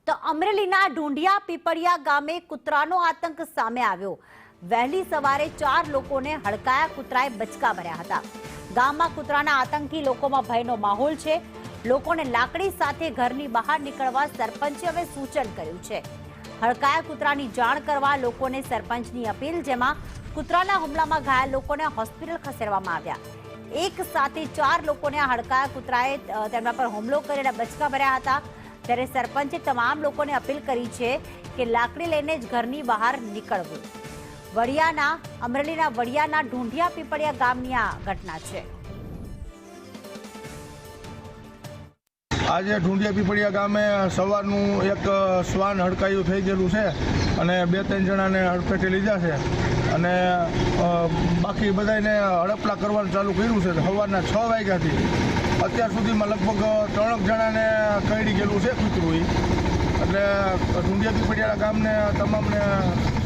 તો અમરેલીના ઢૂંઢિયા પીપળિયા ગામે કૂતરાનો આતંક સામે આવ્યો। વહેલી સવારે 4 લોકોને હડકાયા કૂતરાએ બચકા ભર્યા હતા। ગામમાં કૂતરાના આતંકથી લોકોમાં ભયનો માહોલ છે। લોકોને લાકડી સાથે ઘરની બહાર નીકળવા સરપંચે હવે સૂચન કર્યું છે। હડકાયા કૂતરાની જાણ કરવા લોકોને સરપંચની અપીલ, જેમાં કૂતરાના હુમલામાં ઘાયલ લોકોને હોસ્પિટલ ખસેડવામાં આવ્યા। એક સાથે 4 લોકોને હડકાયા કૂતરાએ તેમના પર હુમલો કરીને બચકા ભર્યા હતા। ત્યારે સરપંચે તમામ લોકોને અપીલ કરી છે કે લાકડી લઈને જ ઘરની બહાર નીકળવું। અમરેલીના વડિયાના ઢૂંઢિયા પીપળિયા ગામની આ ઘટના છે। આજે ઢૂંઢિયા પીપળિયા ગામે સવારનું એક શ્વાન હડકાયું થઈ ગયેલું છે અને 2-3 જણાને હડફેટે લીધા છે અને બાકી બધાને હડપલા કરવાનું ચાલુ કર્યું છે। સવારના 6 વાગ્યાથી અત્યાર સુધીમાં લગભગ 3 જણાને કરડી ગયેલું છે કૂતરું। એટલે ઢૂંઢિયા પીપળિયા ગામને તમામને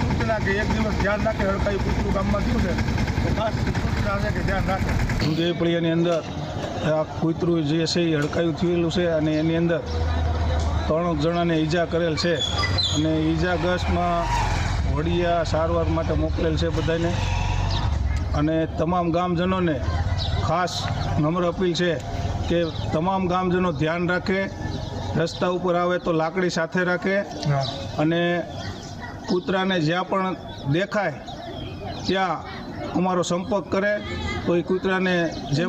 સૂચના કે એક દિવસ ધ્યાન રાખે, હડકાયું કૂતરું ગામમાં થયું છે તો ખાસ સૂચના છે કે ધ્યાન રાખે। ઢૂંઢિયા પીપળિયાની અંદર આ કૂતરું જે છે એ હડકાયું થયેલું છે અને એની અંદર 3 જણાને ઈજા કરેલ છે અને ઈજાગ્રસ્તમાં વડિયા સારવાર માટે મોકલેલ છે બધાને। અને તમામ ગામજનોને ખાસ નમ્ર અપીલ છે કે તમામ ગામજનો ધ્યાન રાખે, રસ્તા ઉપર આવે તો લાકડી સાથે રાખે અને કૂતરાને જ્યાં પણ દેખાય ત્યાં અમારો સંપર્ક કરે તો એ કૂતરાને જેમ